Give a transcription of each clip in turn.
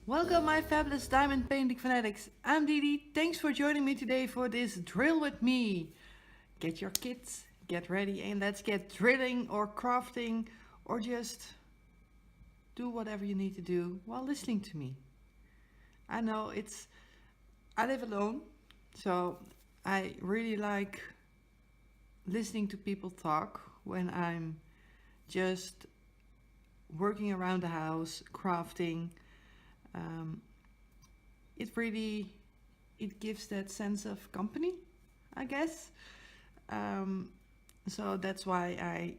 Welcome, my fabulous diamond painting fanatics. I'm DiDi. Thanks for joining me today for this drill with me. Get your kits, get ready, and let's get drilling or crafting or just do whatever you need to do while listening to me. I know I live alone, so I really like listening to people talk when I'm just working around the house, crafting. Um, it gives that sense of company, I guess. Um, so that's why I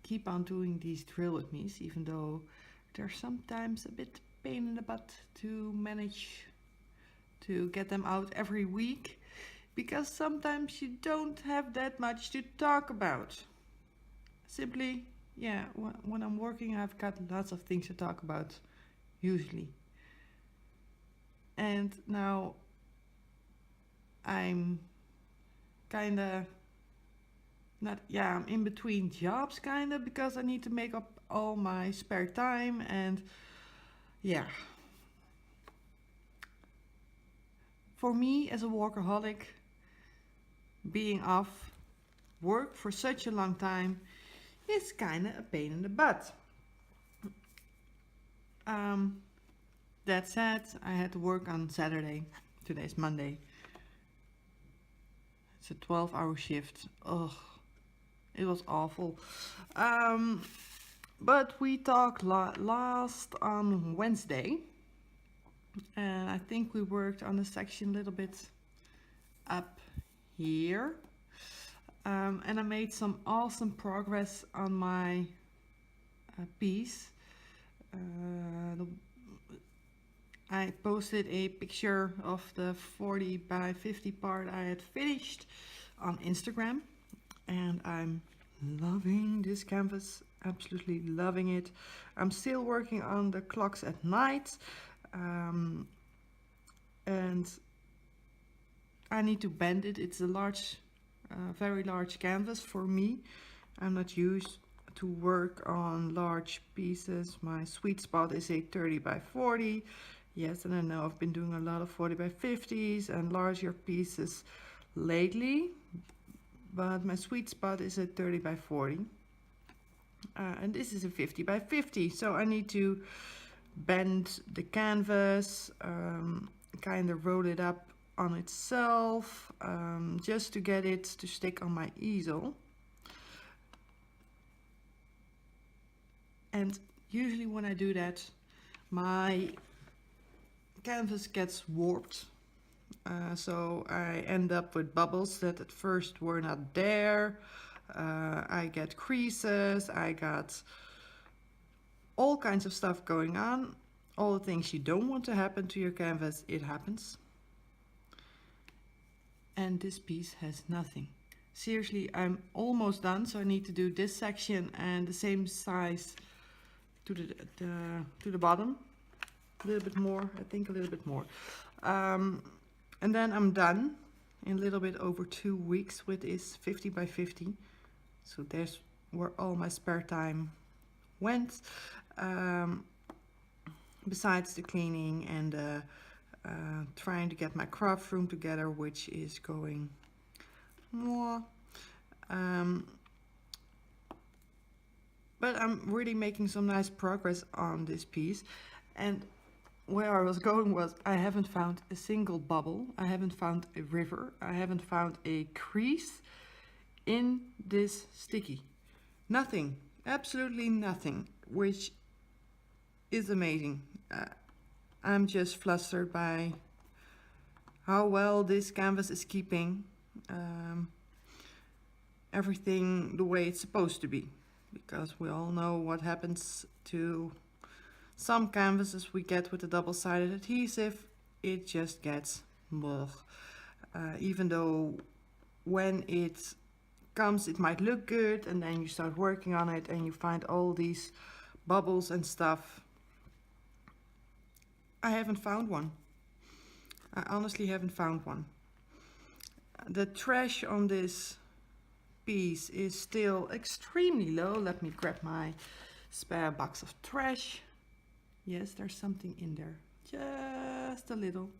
keep on doing these drill with me's, even though they're sometimes a bit pain in the butt to manage to get them out every week, because sometimes you don't have that much to talk about. Simply, yeah, when I'm working, I've got lots of things to talk about, usually. And now I'm kinda not, yeah, I'm in between jobs kinda, because I need to make up all my spare time. And yeah, for me as a workaholic, being off work for such a long time is kinda a pain in the butt. Um, that said, I had to work on Saturday. Today's Monday. It's a 12-hour shift. Ugh, it was awful. Um, but we talked last on Wednesday, and I think we worked on the section a little bit up here. And I made some awesome progress on my piece. I posted a picture of the 40 by 50 part I had finished on Instagram, and I'm loving this canvas, absolutely loving it. I'm still working on the clocks at night, and I need to bend it. It's a large, very large canvas for me. I'm not used to work on large pieces. My sweet spot is a 30 by 40. Yes, and I know I've been doing a lot of 40 by 50s and larger pieces lately, but my sweet spot is a 30 by 40. And this is a 50 by 50, so I need to bend the canvas, kind of roll it up on itself, just to get it to stick on my easel. And usually when I do that, my canvas gets warped, so I end up with bubbles that at first were not there. I get creases, I got all kinds of stuff going on. All the things you don't want to happen to your canvas, it happens. And this piece has nothing. Seriously, I'm almost done, so I need to do this section and the same size to the bottom. A little bit more, I think a little bit more. And then I'm done in a little bit over 2 weeks with this 50 by 50. So there's where all my spare time went. Besides the cleaning and trying to get my craft room together, which is going more. But I'm really making some nice progress on this piece. And where I was going was, I haven't found a single bubble, I haven't found a river, I haven't found a crease in this sticky. Nothing, absolutely nothing, which is amazing. I'm just flustered by how well this canvas is keeping everything the way it's supposed to be, because we all know what happens to some canvases we get with the double-sided adhesive. It just gets blech. Even though when it comes it might look good, and then you start working on it and you find all these bubbles and stuff. I haven't found one. I honestly haven't found one. The trash on this piece is still extremely low. Let me grab my spare box of trash. Yes, there's something in there, just a little.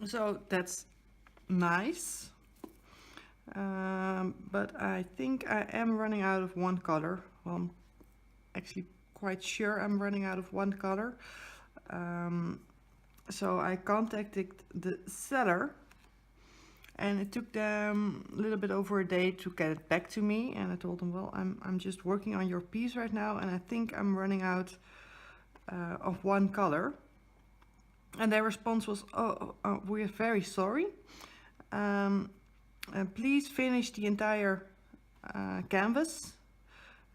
So that's nice. But I think I am running out of one color. Well, I'm actually quite sure I'm running out of one color. So I contacted the seller, and it took them a little bit over a day to get it back to me. And I told them, well, I'm just working on your piece right now, and I think I'm running out of one color. And their response was, we're very sorry. Please finish the entire canvas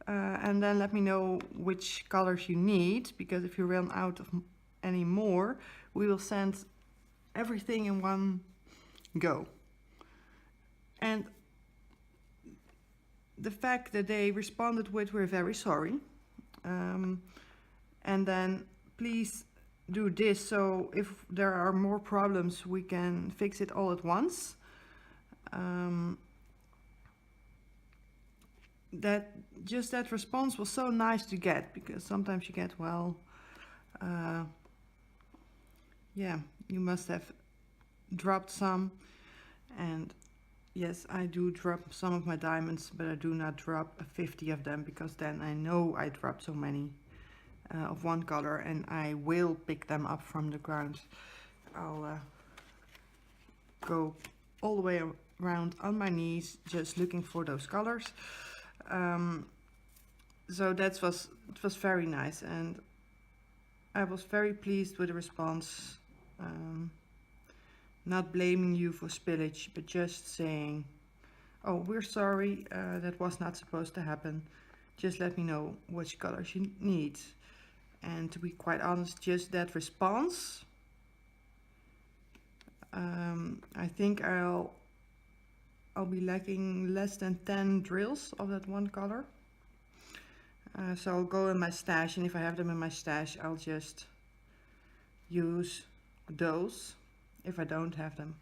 and then let me know which colors you need, because if you run out of any more, we will send everything in one go. And the fact that they responded with, we're very sorry, and then please do this, so if there are more problems we can fix it all at once. That response was so nice to get, because sometimes you get, well, yeah, you must have dropped some. And yes, I do drop some of my diamonds, but I do not drop 50 of them, because then I know I dropped so many of one color, and I will pick them up from the ground. I'll go all the way around on my knees just looking for those colors. So it was very nice, and I was very pleased with the response. Not blaming you for spillage, but just saying, oh, we're sorry, that was not supposed to happen. Just let me know which colors you need. And to be quite honest, just that response, I think I'll be lacking less than 10 drills of that one color. So I'll go in my stash, and if I have them in my stash, I'll just use those. If I don't have them,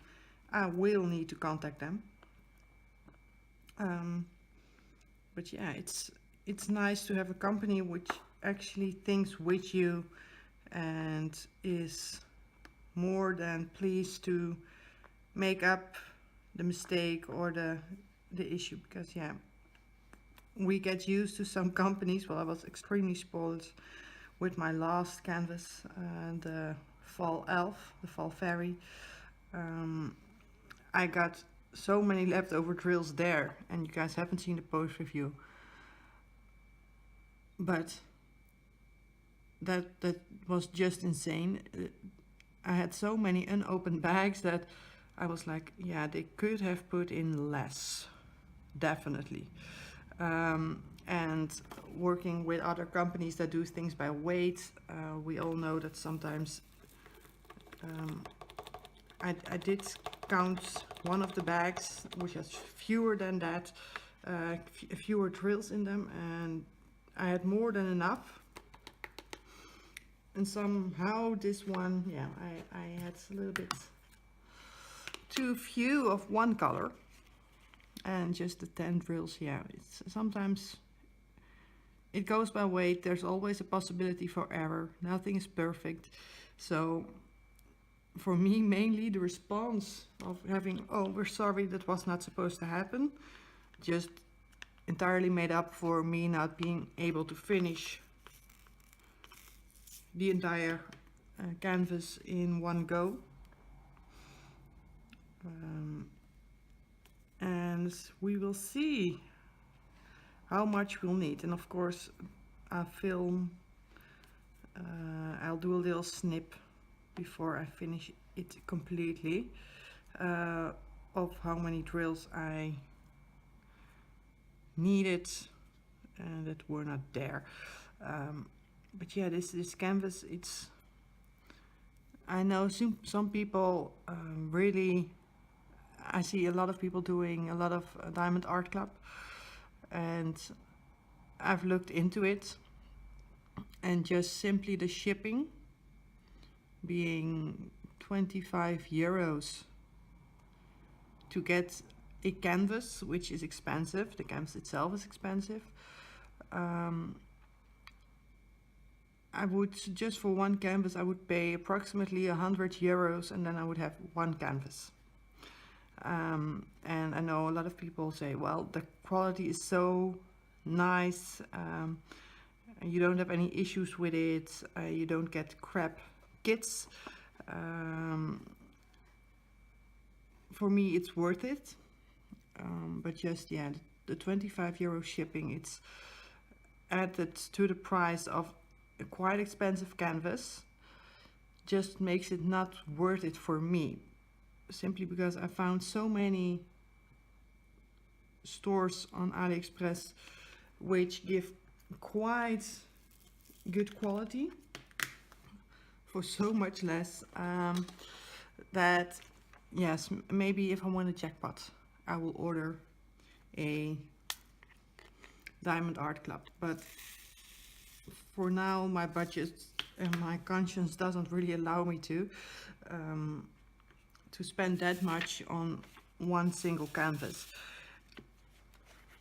I will need to contact them. But yeah, it's nice to have a company which actually thinks with you and is more than pleased to make up the mistake or the issue, because yeah, we get used to some companies. Well, I was extremely spoiled with my last canvas, the fall elf, the fall fairy. I got so many leftover drills there, and you guys haven't seen the post review, but that was just insane. I had so many unopened bags that I was like, yeah, they could have put in less, definitely. And working with other companies that do things by weight, we all know that sometimes I did count one of the bags which has fewer than that, fewer drills in them, and I had more than enough. And somehow this one, yeah, I had a little bit too few of one color, and just the 10 drills, yeah, it's sometimes it goes by weight. There's always a possibility for error. Nothing is perfect. So for me, mainly the response of having, oh, we're sorry, that was not supposed to happen, just entirely made up for me not being able to finish the entire canvas in one go. And we will see how much we'll need. And of course, I'll do a little snip before I finish it completely, of how many drills I needed and that were not there. But yeah, this canvas, I know some people really, I see a lot of people doing a lot of Diamond Art Club, and I've looked into it, and just simply the shipping being 25 euros to get a canvas, which is expensive. The canvas itself is expensive. I would, just for one canvas, I would pay approximately €100, and then I would have one canvas. And I know a lot of people say, well, the quality is so nice, you don't have any issues with it, you don't get crap kits. For me, it's worth it, but just, yeah, the €25 shipping, it's added to the price of a quite expensive canvas, just makes it not worth it for me, simply because I found so many stores on AliExpress which give quite good quality for so much less, that yes, maybe if I win a jackpot, I will order a Diamond Art Club. But for now, my budget and my conscience doesn't really allow me to spend that much on one single canvas.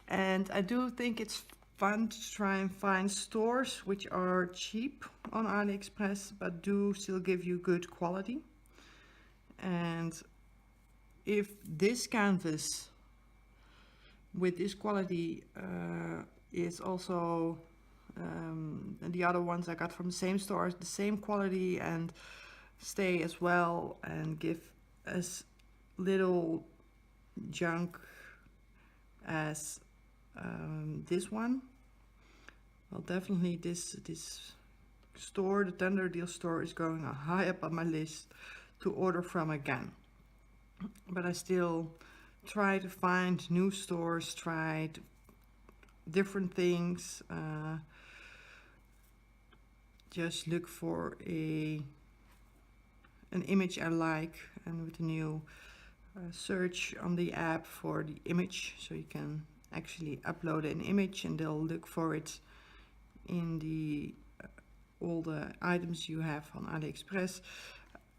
And I do think it's fun to try and find stores which are cheap on AliExpress but do still give you good quality. And if this canvas with this quality is also and the other ones I got from the same store, the same quality and stay as well and give as little junk as this one, well, definitely this store, the Tender Deal store, is going high up on my list to order from again. But I still try to find new stores, try different things, just look for an image I like, and with a new search on the app for the image, so you can actually upload an image and they'll look for it in the all the items you have on AliExpress.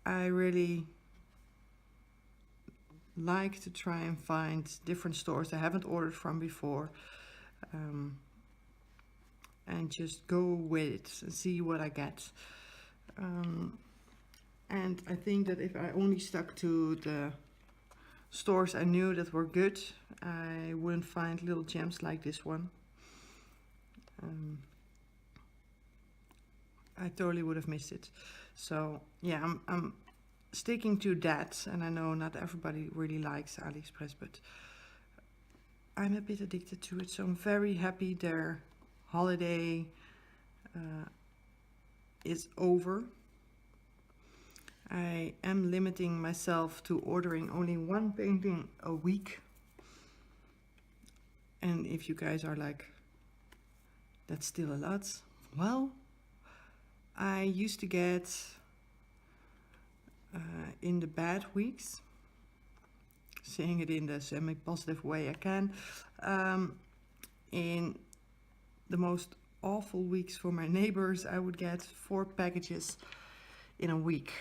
I really like to try and find different stores I haven't ordered from before, and just go with it and see what I get. And I think that if I only stuck to the stores I knew that were good, I wouldn't find little gems like this one. I totally would have missed it. So yeah, I'm sticking to that, and I know not everybody really likes AliExpress, but I'm a bit addicted to it, so I'm very happy their holiday is over. I am limiting myself to ordering only one painting a week. And if you guys are like, that's still a lot, well, I used to get in the bad weeks, saying it in the semi-positive way I can, in the most awful weeks for my neighbors, I would get 4 packages in a week.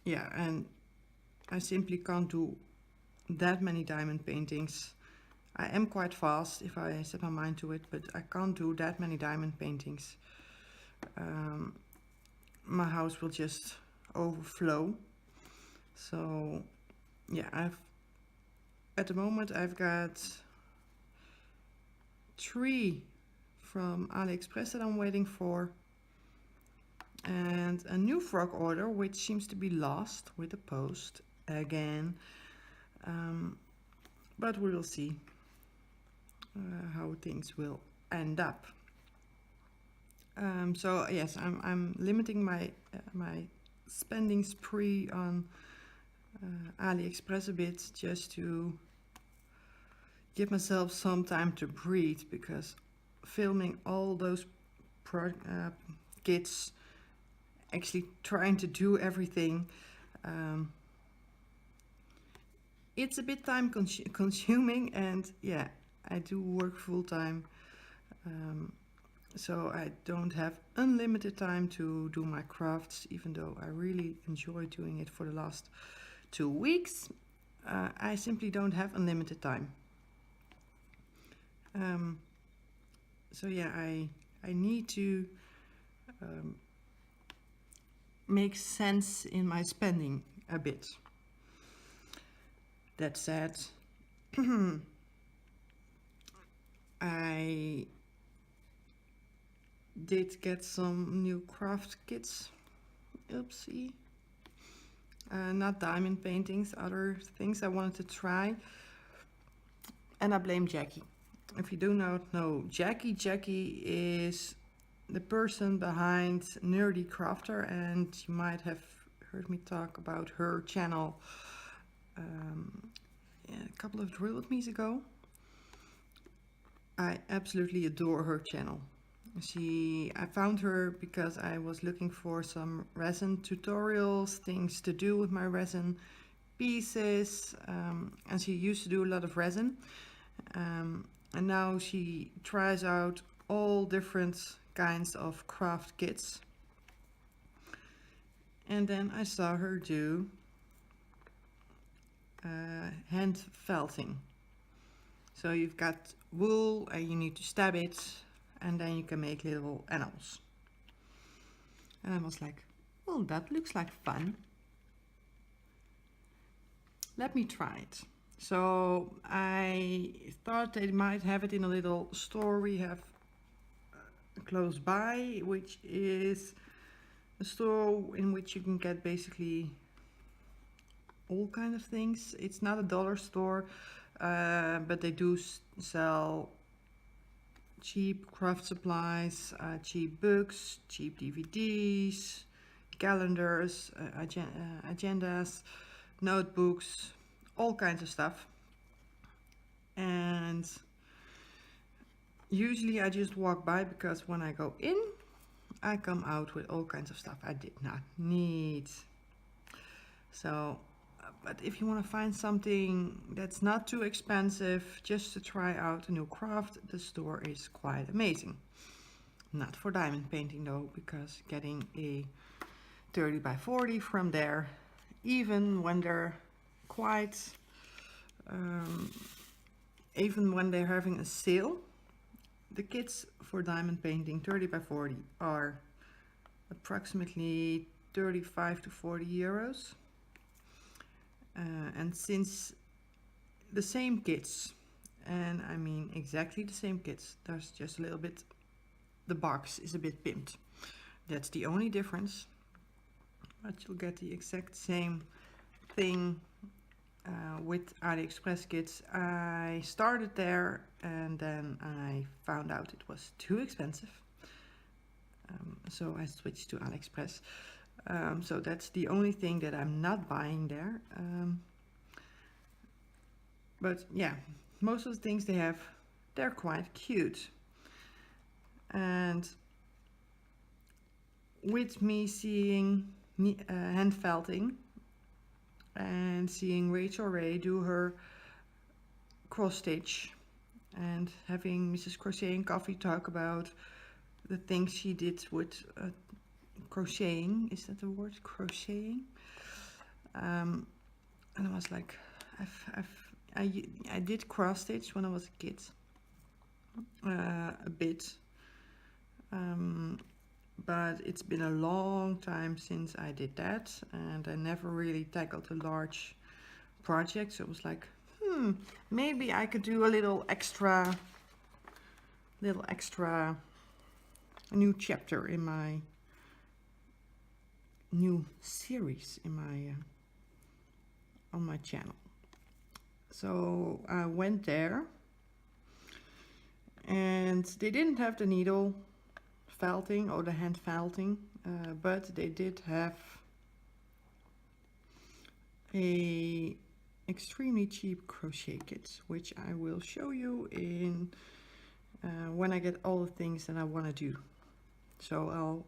Yeah, and I simply can't do that many diamond paintings. I am quite fast if I set my mind to it, but I can't do that many diamond paintings. My house will just overflow. So yeah, at the moment I've got 3 from AliExpress that I'm waiting for, and a new frog order which seems to be lost with the post again, but we will see how things will end up. So yes, I'm limiting my my spending spree on AliExpress a bit, just to give myself some time to breathe, because filming all those kits, actually trying to do everything, it's a bit time consuming, and yeah, I do work full-time, so I don't have unlimited time to do my crafts, even though I really enjoy doing it for the last 2 weeks. I simply don't have unlimited time. So yeah, I need to make sense in my spending a bit. That said, I did get some new craft kits. Oopsie. Not diamond paintings, other things I wanted to try. And I blame Jackie. If you do not know Jackie is the person behind Nerdy Crafter, and you might have heard me talk about her channel a couple of Drill With Me's ago. I absolutely adore her channel. I found her because I was looking for some resin tutorials, things to do with my resin pieces, and she used to do a lot of resin, and now she tries out all different kinds of craft kits. And then I saw her do hand felting. So you've got wool and you need to stab it, and then you can make little animals. And I was like, well, that looks like fun. Let me try it. So I thought they might have it in a little store we have close by, which is a store in which you can get basically all kind of things. It's not a dollar store, but they do sell cheap craft supplies, cheap books, cheap DVDs, calendars, agendas, notebooks, all kinds of stuff. And usually I just walk by, because when I go in, I come out with all kinds of stuff I did not need. So, but if you want to find something that's not too expensive, just to try out a new craft, the store is quite amazing. Not for diamond painting though, because getting a 30 by 40 from there, even when they're quite, even when they're having a sale, the kits for diamond painting 30 by 40 are approximately 35 to 40 euros. And since the same kits, and I mean exactly the same kits, there's just a little bit, the box is a bit pimped. That's the only difference, but you'll get the exact same thing with AliExpress kits. I started there and then I found out it was too expensive, so I switched to AliExpress. So that's the only thing that I'm not buying there. But yeah, most of the things they have, they're quite cute. And with me seeing hand felting and seeing Rachel Ray do her cross stitch, and having Mrs. Crochet and Coffee talk about the things she did with crocheting, is that the word, crocheting? And I was like, I did cross stitch when I was a kid, a bit, but it's been a long time since I did that, and I never really tackled a large project. So it was like, maybe I could do a little extra, a new chapter in my new series in my on my channel. So I went there, and they didn't have the needle felting or the hand felting, but they did have a extremely cheap crochet kit, which I will show you in when I get all the things that I want to do. So I'll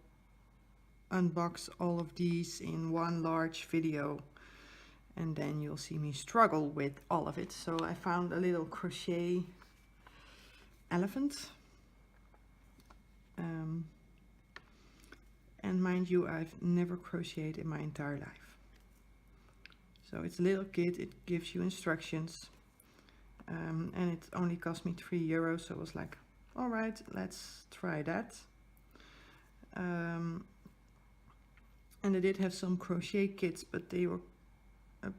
unbox all of these in one large video, and then you'll see me struggle with all of it. So I found a little crochet elephant, and mind you, I've never crocheted in my entire life. So it's a little kit, it gives you instructions, and it only cost me €3, so I was like, all right, let's try that. And I did have some crochet kits, but they were a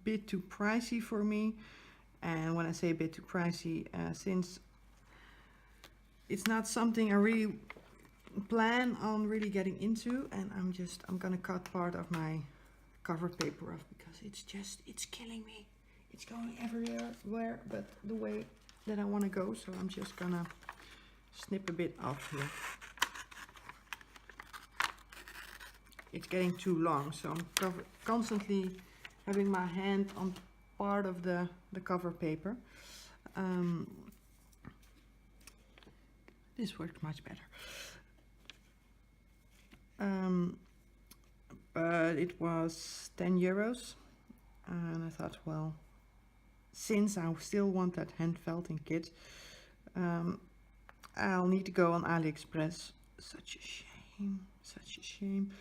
bit too pricey for me. And when I say a bit too pricey, since it's not something I really plan on really getting into, and I'm gonna cut part of my cover paper off because it's killing me. It's going everywhere but the way that I want to go, so I'm just gonna snip a bit off here. It's getting too long, so I'm constantly having my hand on part of the cover paper. This worked much better. But it was €10, and I thought, well, since I still want that hand felting kit, I'll need to go on AliExpress. Such a shame, such a shame.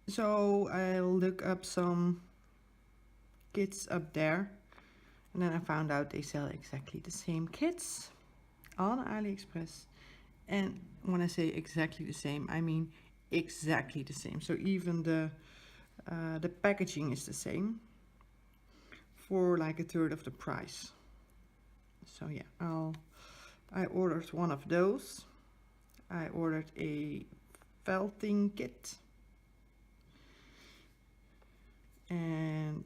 So I'll look up some kits up there, and then I found out they sell exactly the same kits on AliExpress. And when I say exactly the same, I mean exactly the same. So even the packaging is the same for like a third of the price. So yeah, I ordered one of those. I ordered a felting kit, and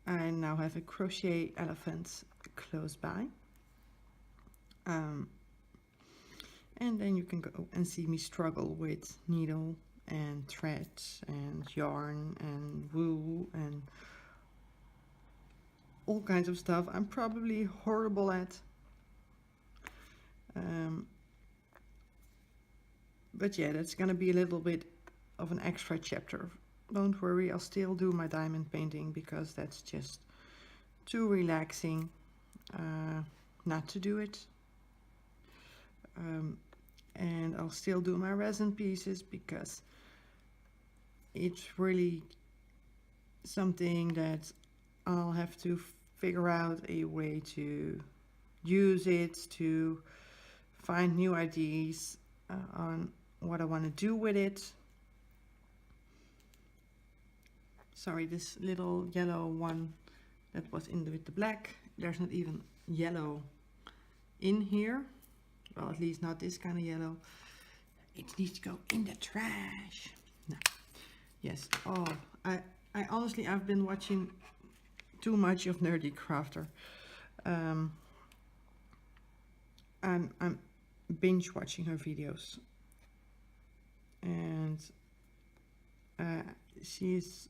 I now have a crochet elephant close by. And then you can go and see me struggle with needle and thread and yarn and wool and all kinds of stuff I'm probably horrible at. But yeah, that's gonna be a little bit of an extra chapter. Don't worry, I'll still do my diamond painting because that's just too relaxing not to do it. And I'll still do my resin pieces because it's really something that I'll have to figure out a way to use it, to find new ideas on what I want to do with it. Sorry, this little yellow one that was in with the black, there's not even yellow in here. Well, at least not this kind of yellow. It needs to go in the trash. No. Yes. Oh, I honestly, I've been watching too much of Nerdy Crafter. I'm binge watching her videos, and she's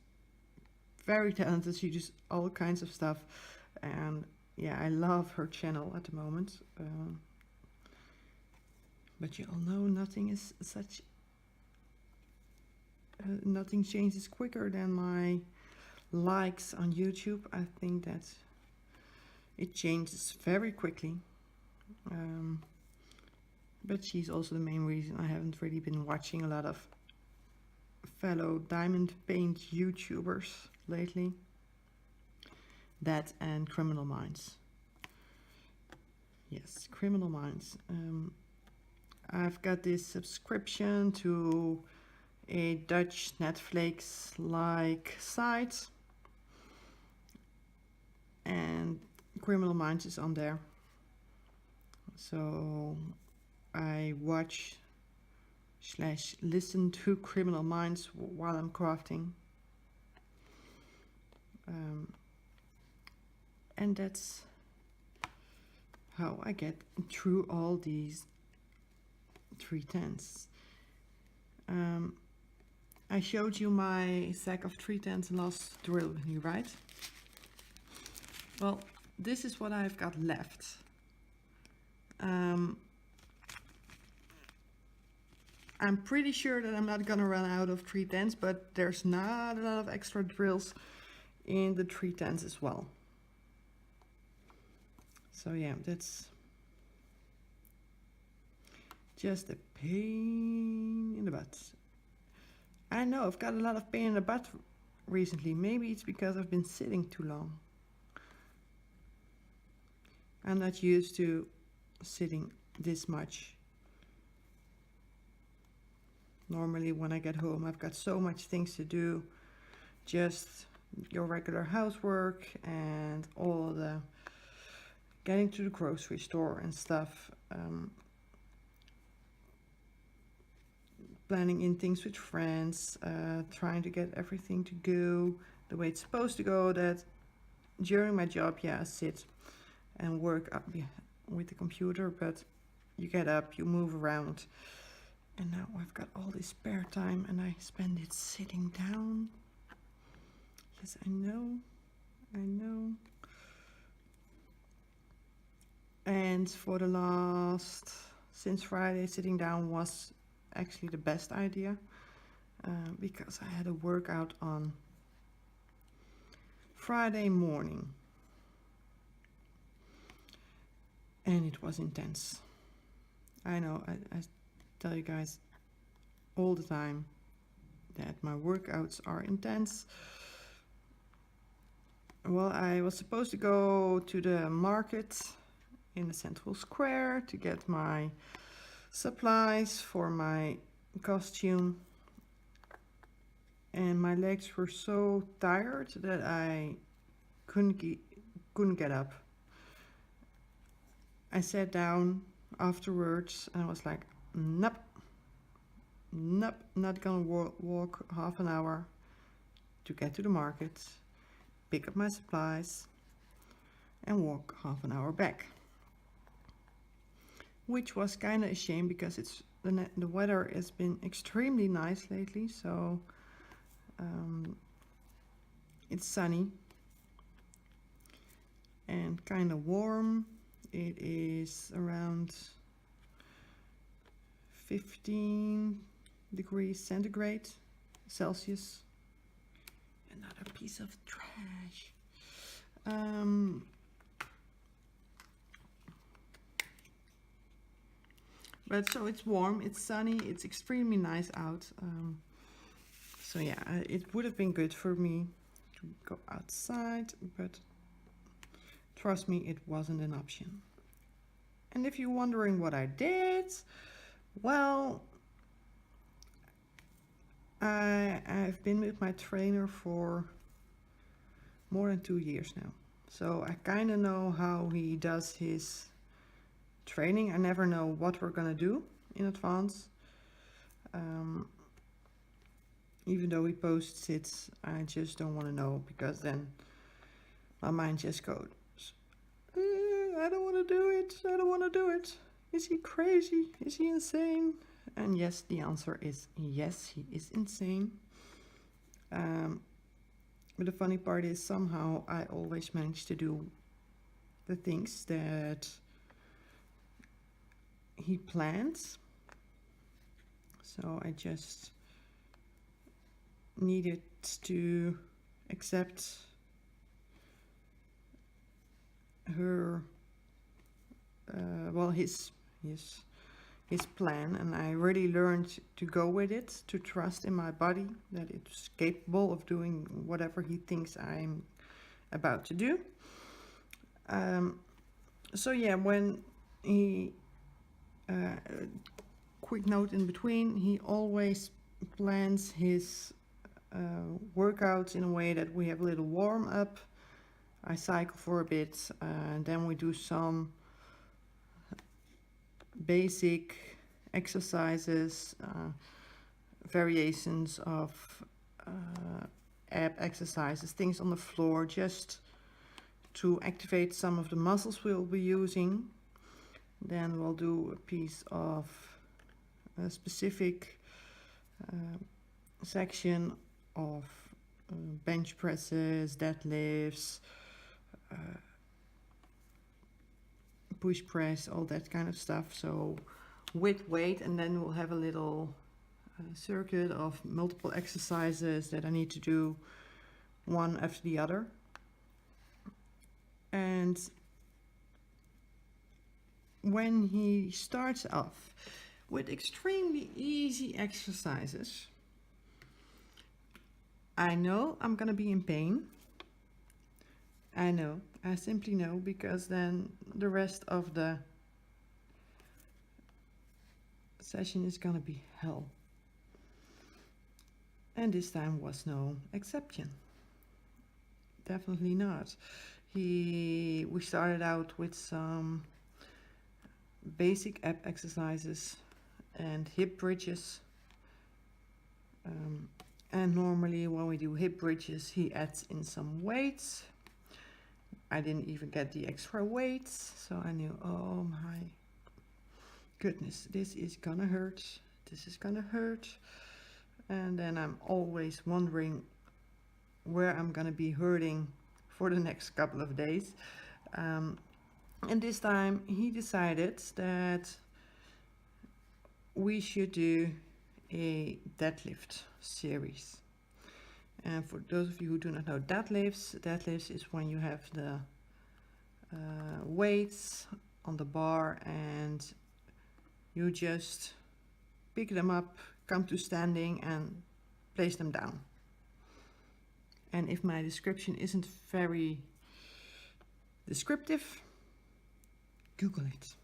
very talented. She does all kinds of stuff, and yeah, I love her channel at the moment. But you all know nothing is such nothing changes quicker than my likes on YouTube. I think that it changes very quickly. But she's also the main reason I haven't really been watching a lot of fellow diamond paint YouTubers lately. That and Criminal Minds. Yes, Criminal Minds. I've got this subscription to a Dutch Netflix-like site, and Criminal Minds is on there. So I watch / listen to Criminal Minds while I'm crafting. And that's how I get through all these 310s. I showed you my sack of 310s last drill with me, right? Well, this is what I've got left. I'm pretty sure that I'm not gonna run out of 310s, but there's not a lot of extra drills in the 310s as well. So yeah, that's just a pain in the butt. I know I've got a lot of pain in the butt recently. Maybe it's because I've been sitting too long. I'm not used to sitting this much. Normally when I get home I've got so much things to do. Just your regular housework and all the getting to the grocery store and stuff. Planning in things with friends, trying to get everything to go the way it's supposed to go, that during my job, yeah, I sit and work up with the computer, but you get up, you move around, and now I've got all this spare time and I spend it sitting down. Yes, I know. And for the since Friday, sitting down was actually the best idea, because I had a workout on Friday morning and it was intense. I know, I tell you guys all the time that my workouts are intense. Well, I was supposed to go to the market in the central square to get my supplies for my costume, and my legs were so tired that I couldn't get up. I sat down afterwards and I was like, nope, not gonna walk half an hour to get to the market, pick up my supplies and walk half an hour back. Which was kind of a shame because the weather has been extremely nice lately, so it's sunny and kind of warm. It is around 15 degrees centigrade Celsius. Another piece of trash. But so it's warm, it's sunny, it's extremely nice out. So yeah, it would have been good for me to go outside, but trust me, it wasn't an option. And if you're wondering what I did, well, I've been with my trainer for more than 2 years now. So I kind of know how he does his training. I never know what we're gonna do in advance. Even though he posts it, I just don't want to know, because then my mind just goes, I don't want to do it, I don't want to do it. Is he crazy? Is he insane? And yes, the answer is yes, he is insane. But the funny part is somehow I always manage to do the things that he plans. So I just needed to accept her, well, his plan, and I really learned to go with it, to trust in my body that it's capable of doing whatever he thinks I'm about to do. So yeah, when he quick note in between, he always plans his workouts in a way that we have a little warm up. I cycle for a bit, and then we do some basic exercises, variations of ab exercises, things on the floor, just to activate some of the muscles we'll be using. Then we'll do a piece of a specific section of bench presses, deadlifts, push press, all that kind of stuff. So with weight, and then we'll have a little circuit of multiple exercises that I need to do one after the other. And when he starts off with extremely easy exercises, I know I'm gonna be in pain. I know, I simply know, because then the rest of the session is gonna be hell. And this time was no exception. Definitely not. We started out with some basic ab exercises and hip bridges. And normally when we do hip bridges, he adds in some weights. I didn't even get the extra weights, so I knew, oh my goodness, this is gonna hurt. This is gonna hurt. And then I'm always wondering where I'm gonna be hurting for the next couple of days. And this time he decided that we should do a deadlift series. And for those of you who do not know deadlifts is when you have the weights on the bar and you just pick them up, come to standing and place them down. And if my description isn't very descriptive, Google it.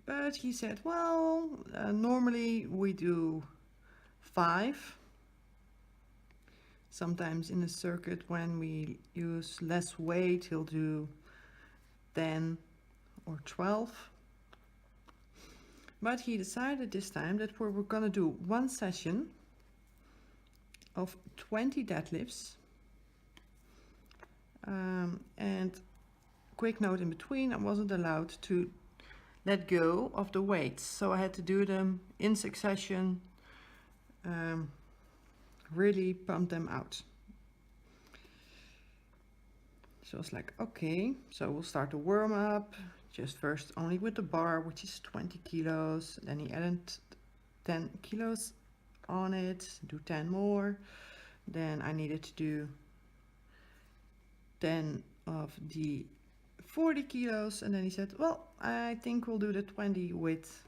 But he said, well, normally we do 5. Sometimes in a circuit when we use less weight, he'll do 10 or 12. But he decided this time that we were gonna do one session of 20 deadlifts. And quick note in between, I wasn't allowed to let go of the weights, so I had to do them in succession, really pump them out. So I was like, okay, so we'll start the warm up, just first only with the bar, which is 20 kilos. Then he added 10 kilos on it, do 10 more. Then I needed to do 10 of the 40 kilos, and then he said, well, I think we'll do the 20 with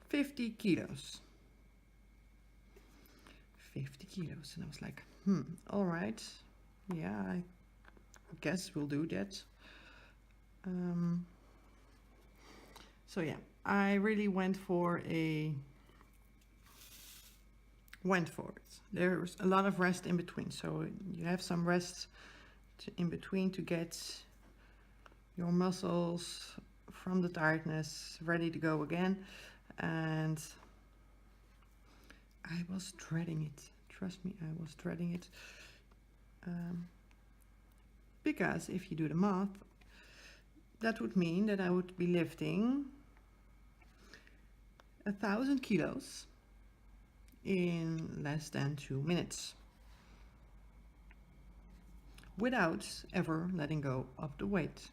50 kilos. 50 kilos, and I was like, all right, yeah, I guess we'll do that. So yeah, I really went for it. There's a lot of rest in between, so you have some rest in between to get your muscles from the tiredness ready to go again. And I was dreading it. Trust me, I was dreading it. Because if you do the math, that would mean that I would be lifting 1,000 kilos in less than 2 minutes without ever letting go of the weight.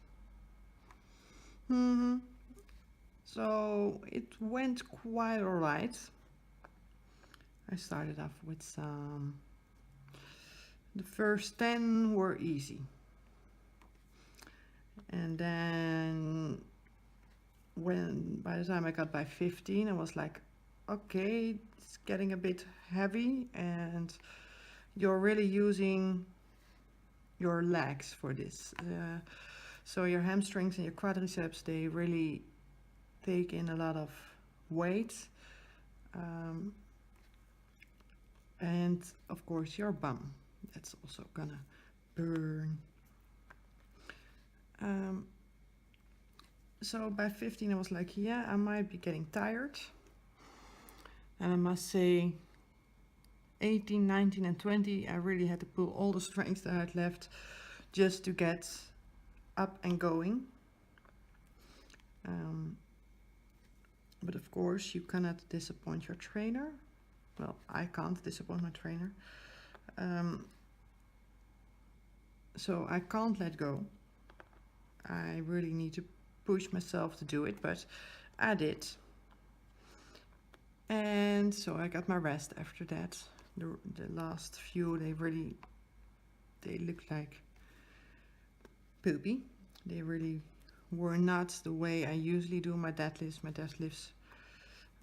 So it went quite alright. I started off with some, the first 10 were easy, and then by the time I got by 15, I was like, okay, it's getting a bit heavy, and you're really using your legs for this. So your hamstrings and your quadriceps, they really take in a lot of weight. And of course your bum, that's also gonna burn. So by 15 I was like, yeah, I might be getting tired. And I must say 18, 19 and 20, I really had to pull all the strength that I had left just to get up and going. But of course you cannot disappoint your trainer. Well, I can't disappoint my trainer. So I can't let go. I really need to push myself to do it, but I did. And so I got my rest after that. The last few, they looked like poopy. They really were not the way I usually do my deadlifts. My deadlifts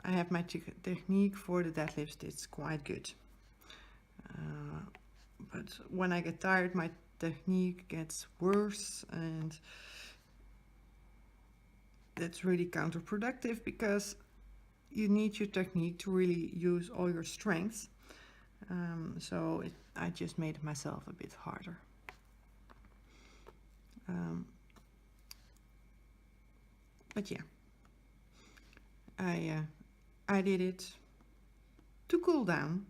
I have my technique for the deadlifts. It's quite good. But when I get tired, my technique gets worse, and that's really counterproductive because you need your technique to really use all your strengths. I just made it myself a bit harder. But yeah, I did it. To cool down,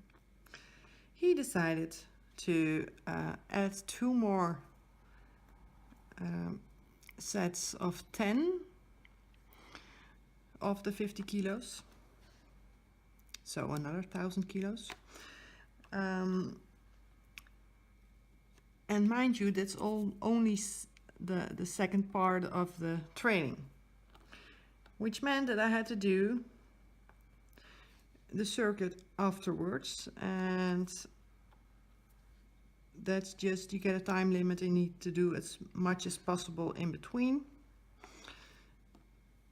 he decided to add 2 more sets of 10 of the 50 kilos. So another 1,000 kilos. And mind you, that's only the second part of the training, which meant that I had to do the circuit afterwards, and that's just, you get a time limit and you need to do as much as possible in between.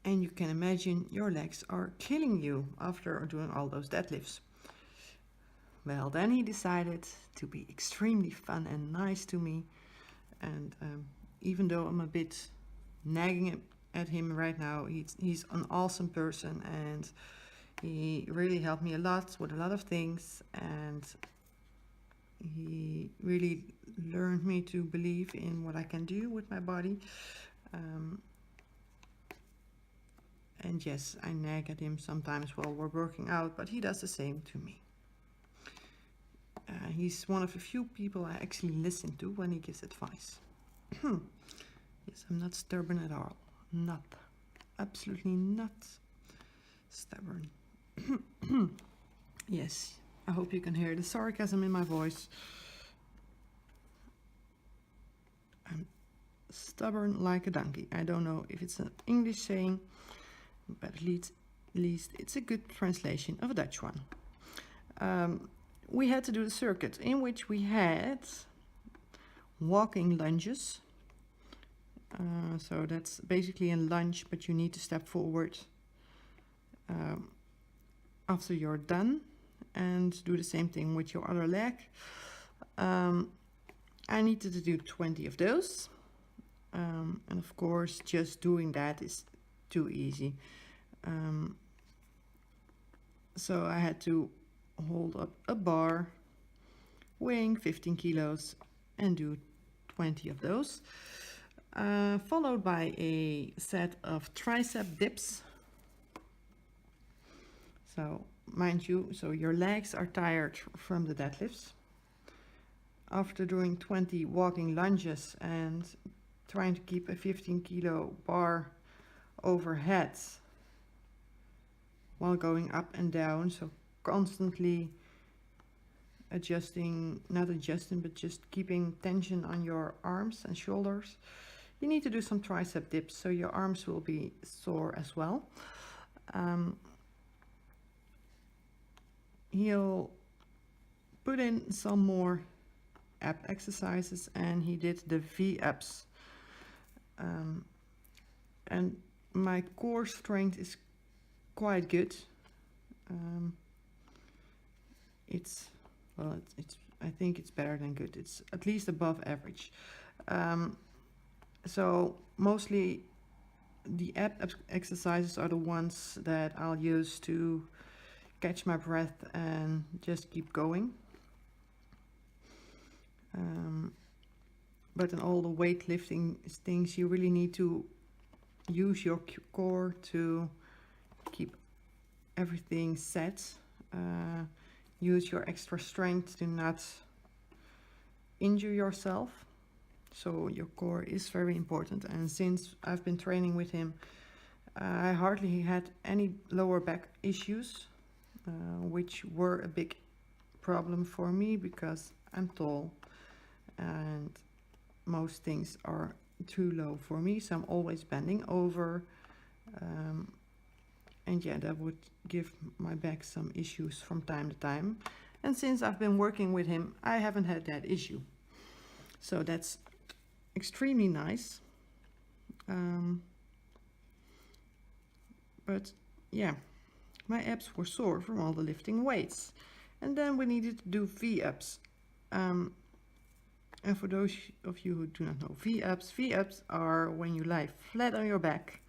And you can imagine your legs are killing you after doing all those deadlifts. Well, then he decided to be extremely fun and nice to me. And even though I'm a bit nagging at him right now, he's an awesome person, and he really helped me a lot with a lot of things, and he really learned me to believe in what I can do with my body. And yes, I nag at him sometimes while we're working out, but he does the same to me. He's one of the few people I actually listen to when he gives advice. Yes, I'm not stubborn at all. Not. Absolutely not stubborn. Yes, I hope you can hear the sarcasm in my voice. I'm stubborn like a donkey. I don't know if it's an English saying, but at least it's a good translation of a Dutch one. We had to do the circuit in which we had walking lunges. So that's basically a lunge, but you need to step forward after you're done, and do the same thing with your other leg. I needed to do 20 of those. And of course, just doing that is too easy. So I had to hold up a bar weighing 15 kilos and do 20 of those, followed by a set of tricep dips. So mind you, so your legs are tired from the deadlifts. After doing 20 walking lunges and trying to keep a 15 kilo bar overhead while going up and down, so constantly adjusting, not adjusting, but just keeping tension on your arms and shoulders, you need to do some tricep dips, so your arms will be sore as well. He'll put in some more ab exercises, and he did the V-ups. And my core strength is quite good. It's I think it's better than good. It's at least above average. So mostly the ab exercises are the ones that I'll use to catch my breath and just keep going. But in all the weightlifting things, you really need to use your core to keep everything set. Use your extra strength to not injure yourself. So your core is very important. And since I've been training with him, I hardly had any lower back issues, which were a big problem for me because I'm tall and most things are too low for me, so I'm always bending over, and yeah, that would give my back some issues from time to time. And since I've been working with him, I haven't had that issue, so that's extremely nice. But yeah, My abs were sore from all the lifting weights. And then we needed to do V-ups. And for those of you who do not know V-ups are when you lie flat on your back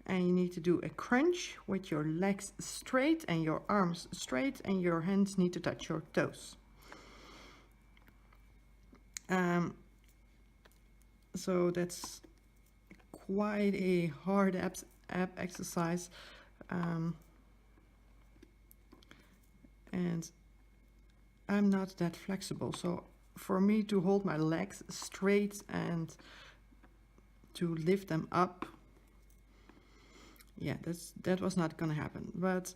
and you need to do a crunch with your legs straight and your arms straight and your hands need to touch your toes. So that's quite a hard ab exercise. And I'm not that flexible, so for me to hold my legs straight and to lift them up, yeah, that was not gonna happen. But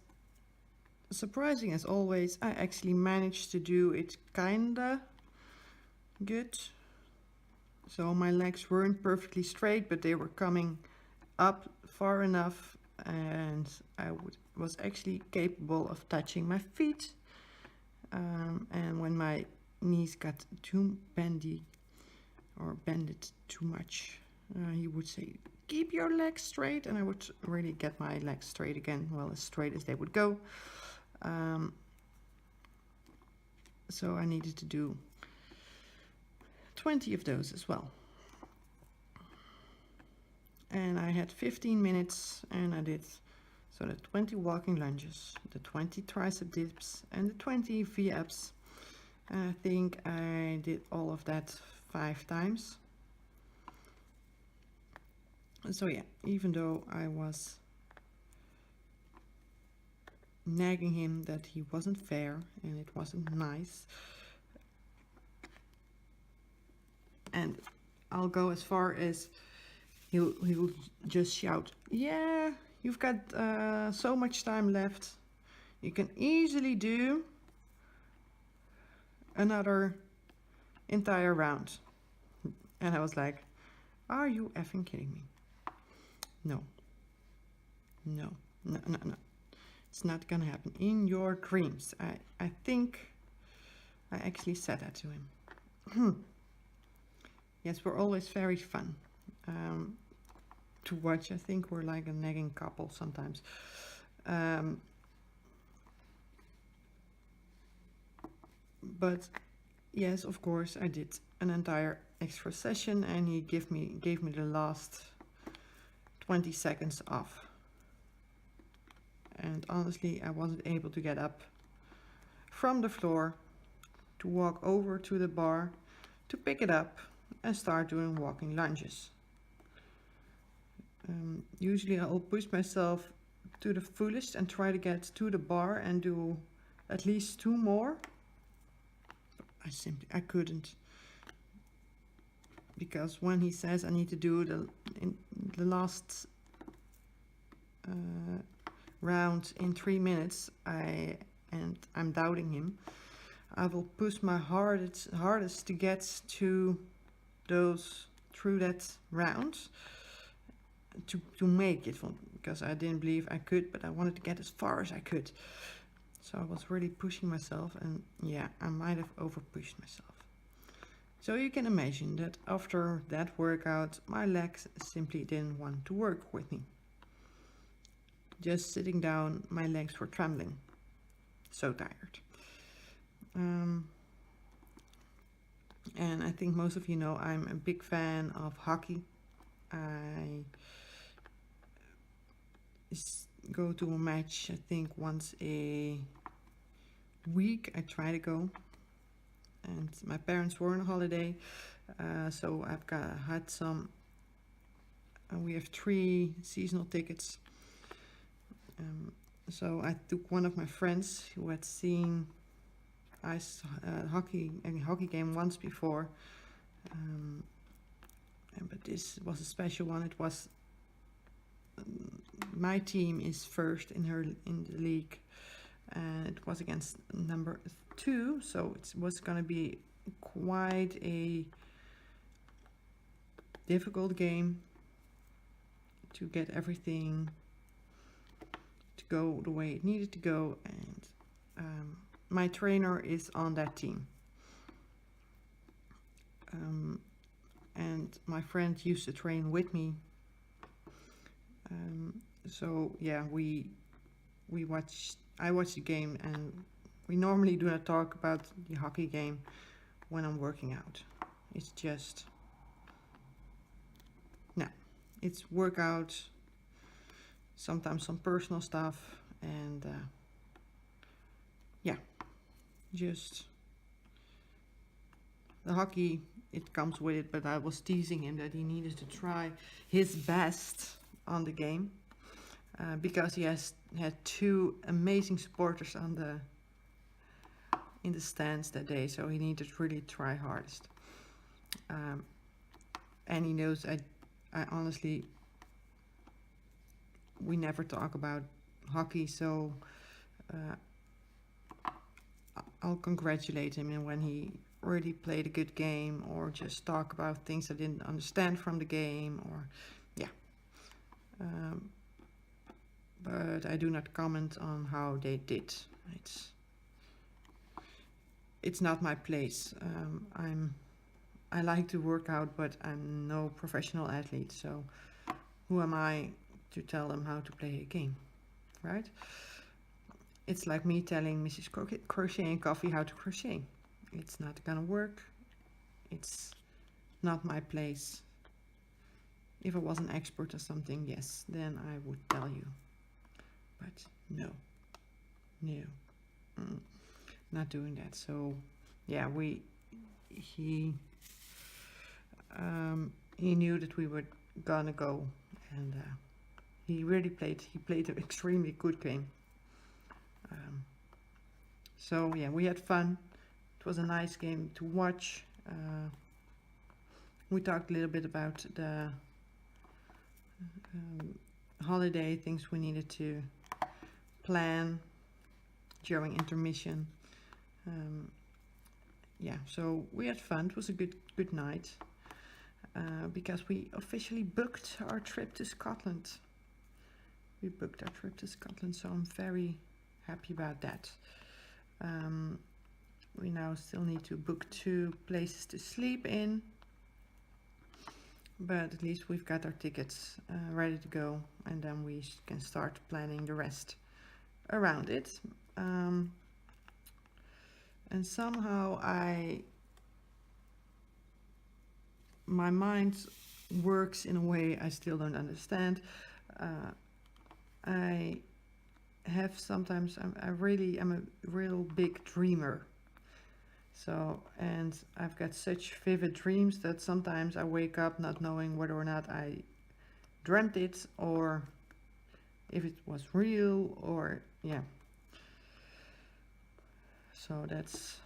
surprising as always, I actually managed to do it kinda good. So my legs weren't perfectly straight, but they were coming up far enough, and I was actually capable of touching my feet. And when my knees got too bendy or bended too much, he would say, keep your legs straight, and I would really get my legs straight again, well, as straight as they would go. So I needed to do 20 of those as well. And I had 15 minutes and I did so the 20 walking lunges, the 20 tricep dips and the 20 V-ups. And I think I did all of that 5 times. So yeah, even though I was nagging him that he wasn't fair and it wasn't nice, and I'll go as far as he'll just shout, yeah, you've got so much time left, you can easily do another entire round. And I was like, are you effing kidding me? No, it's not gonna happen in your dreams. I think I actually said that to him. Yes, we're always very fun to watch. I think we're like a nagging couple sometimes. But yes, of course, I did an entire extra session, and he gave me the last 20 seconds off. And honestly, I wasn't able to get up from the floor to walk over to the bar to pick it up and start doing walking lunges. Usually I'll push myself to the fullest and try to get to the bar and do at least 2 more. I couldn't, because when he says I need to do the last round in 3 minutes, I'm doubting him. I will push my hardest to get to through that round to make it, because I didn't believe I could, but I wanted to get as far as I could. So I was really pushing myself, and yeah, I might have over pushed myself. So you can imagine that after that workout, my legs simply didn't want to work with me. Just sitting down, my legs were trembling. So tired. And I think most of you know I'm a big fan of hockey. I go to a match, I think once a week. I try to go. And my parents were on a holiday, so I've had some. We have 3 seasonal tickets. So I took one of my friends who had seen a hockey game once before, but this was a special one. It was my team is first in the league, and it was against number 2, so it was going to be quite a difficult game to get everything to go the way it needed to go. And my trainer is on that team, and my friend used to train with me, so yeah, we I watch the game, and we normally do not talk about the hockey game when I'm working out. It's just, no, it's workout, sometimes some personal stuff, and yeah, just the hockey, it comes with it. But I was teasing him that he needed to try his best on the game, because he had two amazing supporters in the stands that day, so he needed to really try hardest. And he knows I honestly, we never talk about hockey, so I'll congratulate him, and when he really played a good game, or just talk about things I didn't understand from the game, or yeah. But I do not comment on how they did. It's not my place. I like to work out, but I'm no professional athlete, so who am I to tell them how to play a game, right? It's like me telling Mrs. Crochet and Coffee how to crochet. It's not gonna work. It's not my place. If I was an expert or something, yes, then I would tell you. But no, not doing that. So yeah, he knew that we were gonna go, and he played an extremely good game. So yeah, we had fun. It was a nice game to watch. We talked a little bit about the holiday things we needed to plan during intermission. Yeah, so we had fun. It was a good night, because we officially booked our trip to Scotland. We booked our trip to Scotland, so I'm very happy about that. We now still need to book 2 places to sleep in, but at least we've got our tickets ready to go, and then we can start planning the rest around it. And somehow my mind works in a way I still don't understand. I have sometimes, I really am a real big dreamer. So, and I've got such vivid dreams that sometimes I wake up not knowing whether or not I dreamt it, or if it was real, or yeah. So that's,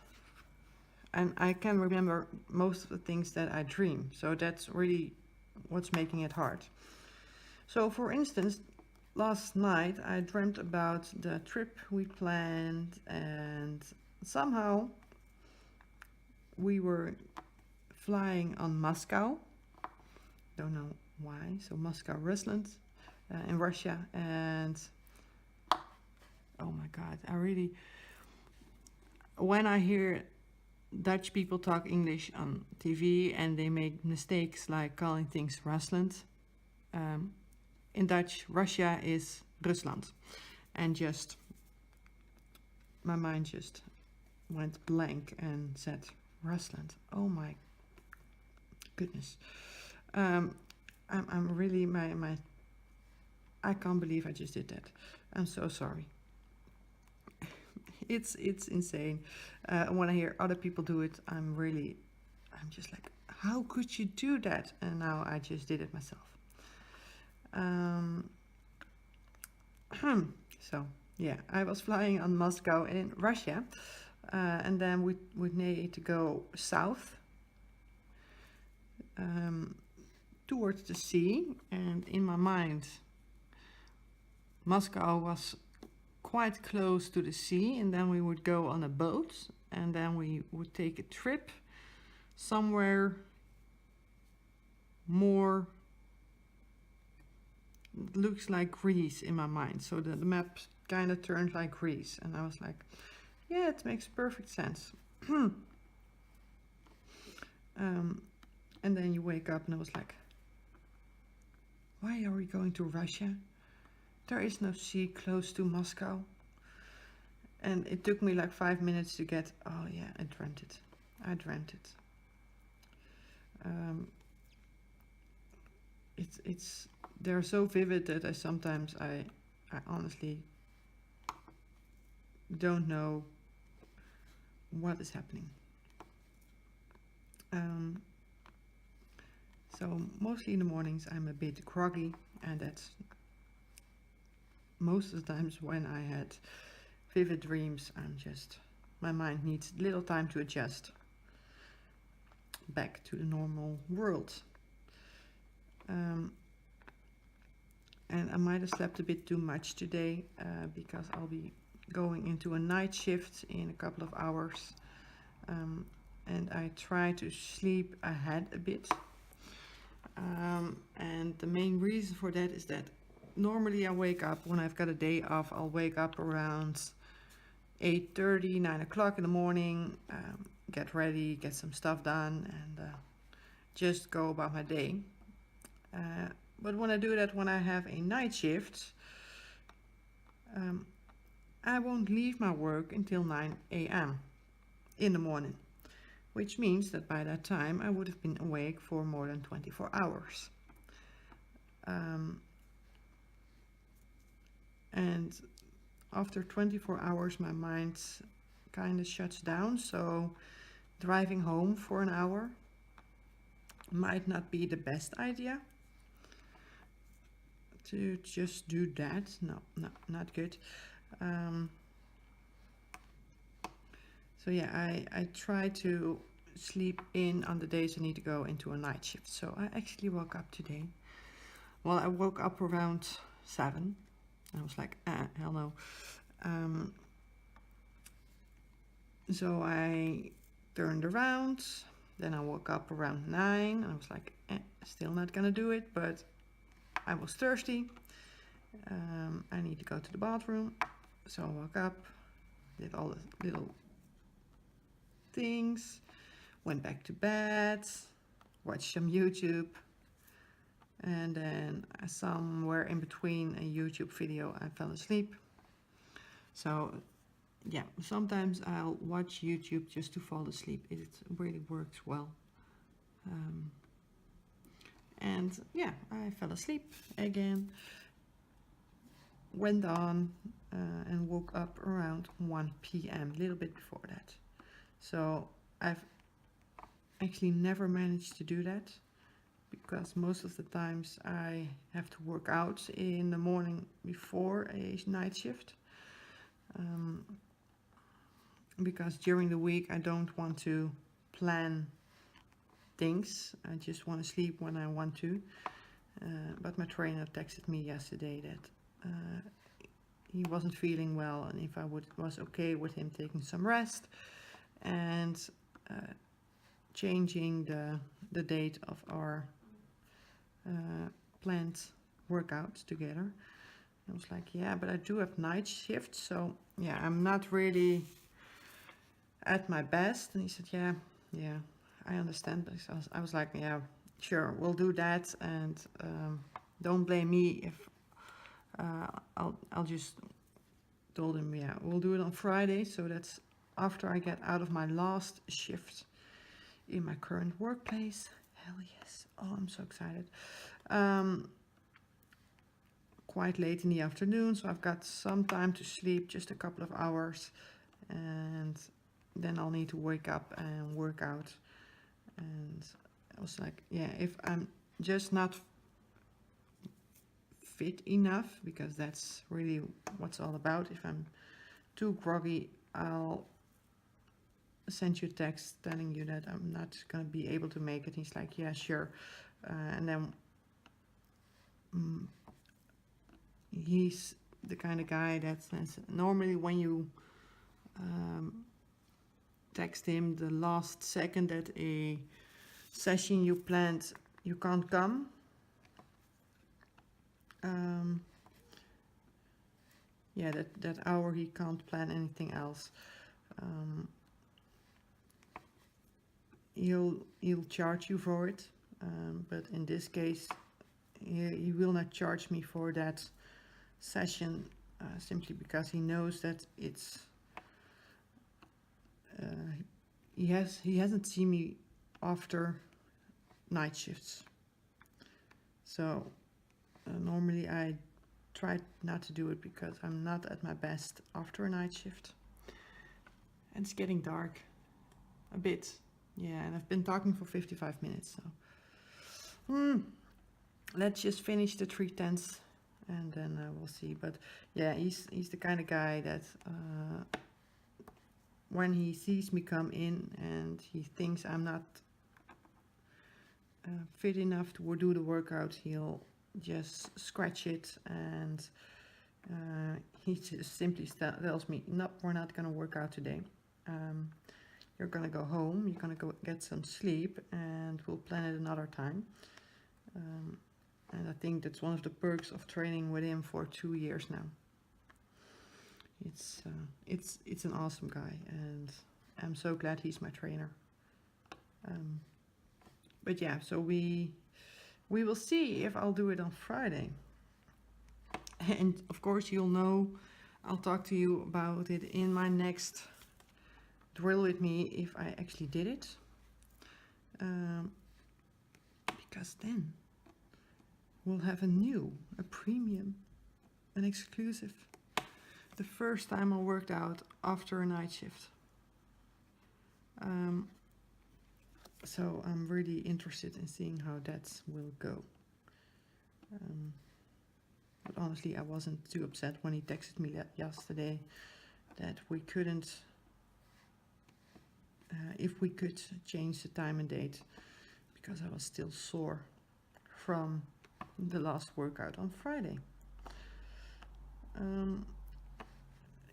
and I can remember most of the things that I dream. So that's really what's making it hard. So for instance, last night I dreamt about the trip we planned, and somehow we were flying on Moscow. Don't know why. So Moscow, Rusland, in Russia. And oh my God, when I hear Dutch people talk English on TV and they make mistakes like calling things Rusland, in Dutch, Russia is Rusland. And just, my mind just went blank and said, Rusland. Oh my goodness. I'm really, I can't believe I just did that. I'm so sorry. It's insane. When I hear other people do it, I'm just like, how could you do that? And now I just did it myself. So yeah, I was flying on Moscow in Russia, and then we need to go south, towards the sea. And in my mind, Moscow was quite close to the sea, and then we would go on a boat, and then we would take a trip somewhere more, looks like Greece in my mind. So the map kind of turned like Greece, and I was like, yeah, it makes perfect sense. And then you wake up and I was like, why are we going to Russia? There is no sea close to Moscow. And it took me like 5 minutes to get, oh yeah, I dreamt it. I dreamt it. They're so vivid that I sometimes, I honestly don't know what is happening. So mostly in the mornings I'm a bit groggy, and that's most of the times when I had vivid dreams. My mind needs little time to adjust back to the normal world. And I might have slept a bit too much today because I'll be going into a night shift in a couple of hours. And I try to sleep ahead a bit. And the main reason for that is that normally I wake up, when I've got a day off, I'll wake up around 8:30, 9 o'clock in the morning, get ready, get some stuff done, and just go about my day. But when I do that, when I have a night shift, I won't leave my work until 9 a.m. in the morning, which means that by that time I would have been awake for more than 24 hours. And after 24 hours my mind kind of shuts down, so driving home for an hour might not be the best idea. To just do that, no, not good. So yeah, I try to sleep in on the days I need to go into a night shift. So I actually woke up today. Well, I woke up around 7. I was like, hell no. So I turned around, then I woke up around 9, and I was like, still not gonna do it, but I was thirsty. I need to go to the bathroom. So I woke up, did all the little things, went back to bed, watched some YouTube, and then somewhere in between a YouTube video I fell asleep. So yeah, sometimes I'll watch YouTube just to fall asleep. It really works well. And yeah, I fell asleep again, went on, and woke up around 1 p.m, a little bit before that. So I've actually never managed to do that, because most of the times I have to work out in the morning before a night shift. Because during the week I don't want to plan things. I just want to sleep when I want to. But my trainer texted me yesterday that he wasn't feeling well, and if I was okay with him taking some rest and changing the date of our planned workouts together. I was like, yeah, but I do have night shifts, so yeah, I'm not really at my best. And he said, yeah, I understand. But I was like, yeah, sure, we'll do that, and don't blame me if I'll just told him, yeah, we'll do it on Friday. So that's after I get out of my last shift in my current workplace. Hell yes. Oh, I'm so excited. Quite late in the afternoon, so I've got some time to sleep, just a couple of hours, and then I'll need to wake up and work out. And I was like, yeah, if I'm just not fit enough, because that's really what's all about, if I'm too groggy, I'll send you a text telling you that I'm not going to be able to make it. He's like, yeah, sure. And then he's the kind of guy that says, normally when you text him the last second that a session you planned, you can't come, yeah, that hour he can't plan anything else. He'll charge you for it, but in this case he will not charge me for that session, simply because he knows that it's he hasn't seen me after night shifts. So normally I try not to do it because I'm not at my best after a night shift. And it's getting dark a bit. Yeah, and I've been talking for 55 minutes, so let's just finish the 3/10 and then we'll see. But yeah, he's the kind of guy that when he sees me come in and he thinks I'm not fit enough to do the workout, he'll just scratch it, and he just simply tells me, nope, we're not going to work out today. You're going to go home, you're going to go get some sleep, and we'll plan it another time. And I think that's one of the perks of training with him for 2 years now. It's an awesome guy, and I'm so glad he's my trainer. But yeah, so we will see if I'll do it on Friday. And of course you'll know, I'll talk to you about it in my next drill with me if I actually did it. Because then we'll have a premium, an exclusive. The first time I worked out after a night shift. So I'm really interested in seeing how that will go. But honestly, I wasn't too upset when he texted me yesterday that we couldn't, if we could change the time and date, because I was still sore from the last workout on Friday.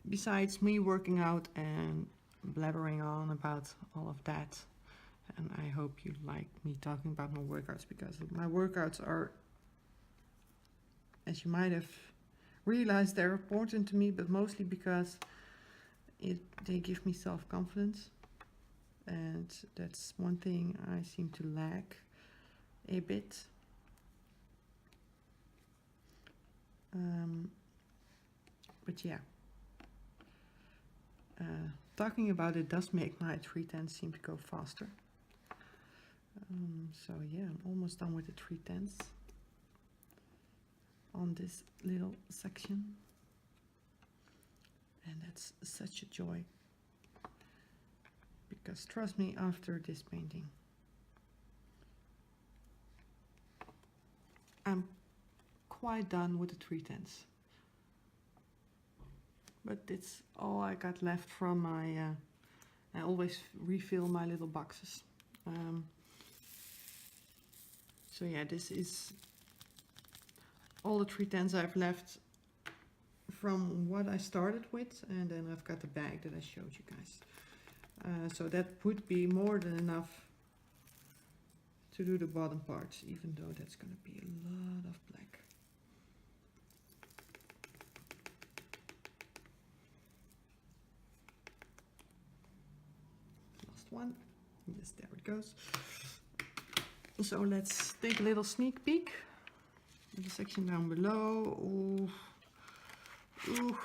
Besides me working out and blabbering on about all of that, and I hope you like me talking about my workouts, because my workouts are, as you might have realized, they're important to me, but mostly because they give me self-confidence, and that's one thing I seem to lack a bit. But yeah, talking about it does make my 3/10 seem to go faster. So yeah, I'm almost done with the 3/10 on this little section, and that's such a joy, because trust me, after this painting I'm quite done with the 3/10, but it's all I got left from my I always refill my little boxes. So yeah, this is all the 3/10 I've left from what I started with, and then I've got the bag that I showed you guys. So that would be more than enough to do the bottom parts, even though that's going to be a lot of black. Last one. Yes, there it goes. So let's take a little sneak peek. The section down below. Ooh. Ooh.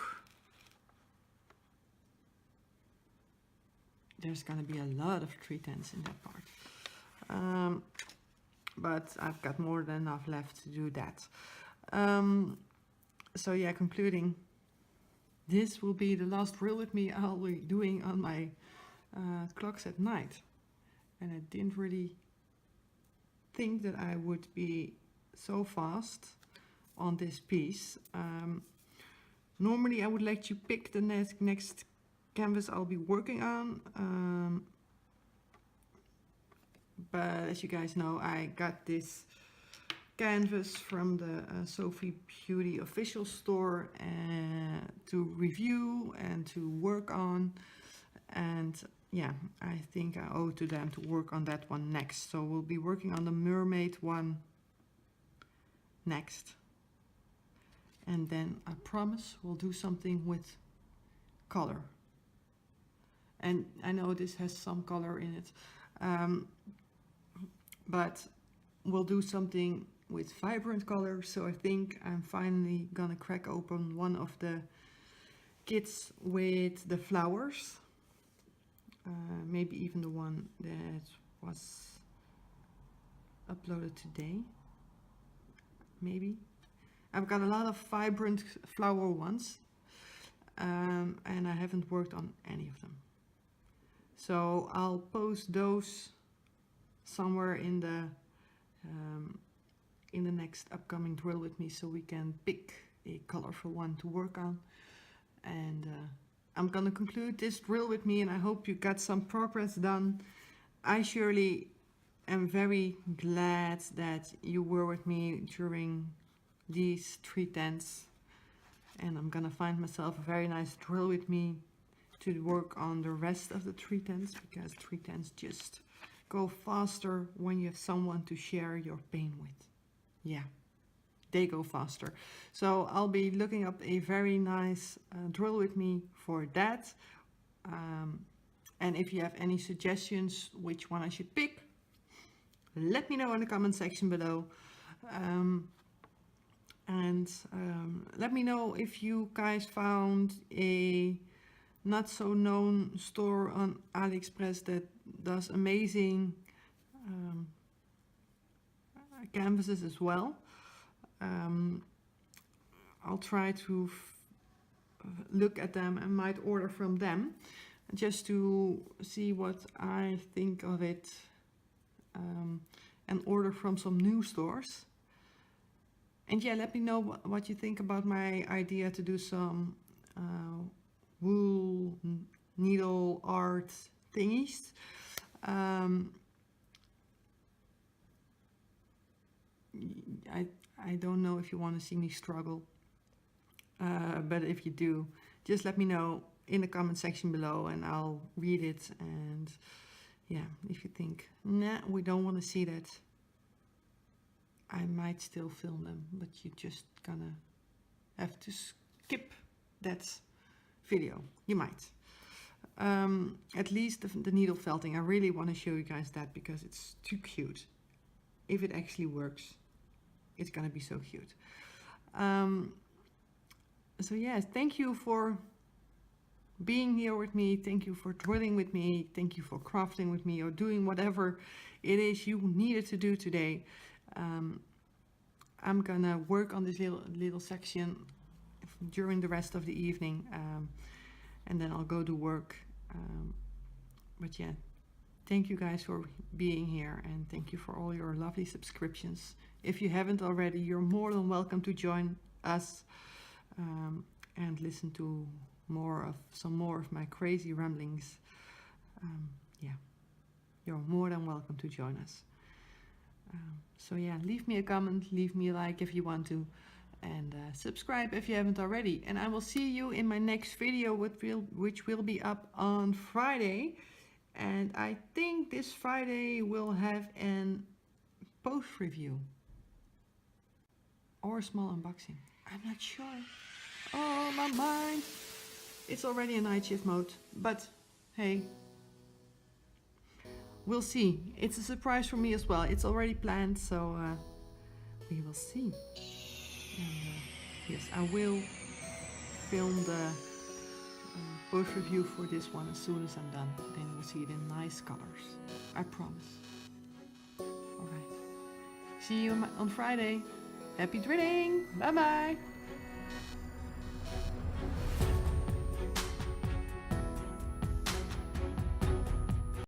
There's gonna be a lot of 3/10 in that part. But I've got more than enough left to do that. So yeah, concluding, this will be the last drill with me I'll be doing on my clocks at night. And I didn't really think that I would be so fast on this piece. Normally I would let you pick the next canvas I'll be working on, but as you guys know, I got this canvas from the Sophie Beauty official store to review and to work on, and yeah, I think I owe to them to work on that one next. So we'll be working on the mermaid one next, and then I promise we'll do something with color. And I know this has some color in it, but we'll do something with vibrant colors. So I think I'm finally gonna crack open one of the kits with the flowers. Maybe even the one that was uploaded today. Maybe. I've got a lot of vibrant flower ones, and I haven't worked on any of them. So I'll post those somewhere in the next upcoming drill with me, so we can pick a colorful one to work on. And I'm gonna conclude this drill with me, and I hope you got some progress done. I surely am very glad that you were with me during these 3/10s, and I'm gonna find myself a very nice drill with me to work on the rest of the 3/10s, because 3/10s just go faster when you have someone to share your pain with. Yeah, they go faster. So I'll be looking up a very nice drill with me for that. And if you have any suggestions which one I should pick, let me know in the comment section below. Let me know if you guys found a not so known store on AliExpress that does amazing canvases as well. I'll try to look at them and might order from them just to see what I think of it, and order from some new stores. And yeah, let me know what you think about my idea to do some wool needle art thingies. I don't know if you want to see me struggle, but if you do, just let me know in the comment section below and I'll read it. And yeah, if you think, nah, we don't want to see that, I might still film them, but you're just gonna have to skip that video. You might. At least the needle felting, I really want to show you guys that because it's too cute. If it actually works, it's gonna be so cute. So yes, thank you for being here with me. Thank you for drilling with me. Thank you for crafting with me, or doing whatever it is you needed to do today. I'm gonna work on this little section during the rest of the evening, and then I'll go to work. But yeah, thank you guys for being here, and thank you for all your lovely subscriptions. If you haven't already, you're more than welcome to join us and listen to some more of my crazy ramblings. Yeah, you're more than welcome to join us. So yeah, leave me a comment, leave me a like if you want to, and subscribe if you haven't already. And I will see you in my next video, which will be up on Friday. And I think this Friday we'll have an post review or a small unboxing. I'm not sure. Oh, my mind. It's already a night shift mode, but hey, we'll see. It's a surprise for me as well. It's already planned, so we will see. And, yes, I will film the post review for this one as soon as I'm done. Then you'll see it in nice colors. I promise. Alright. See you on Friday. Happy drilling. Bye bye.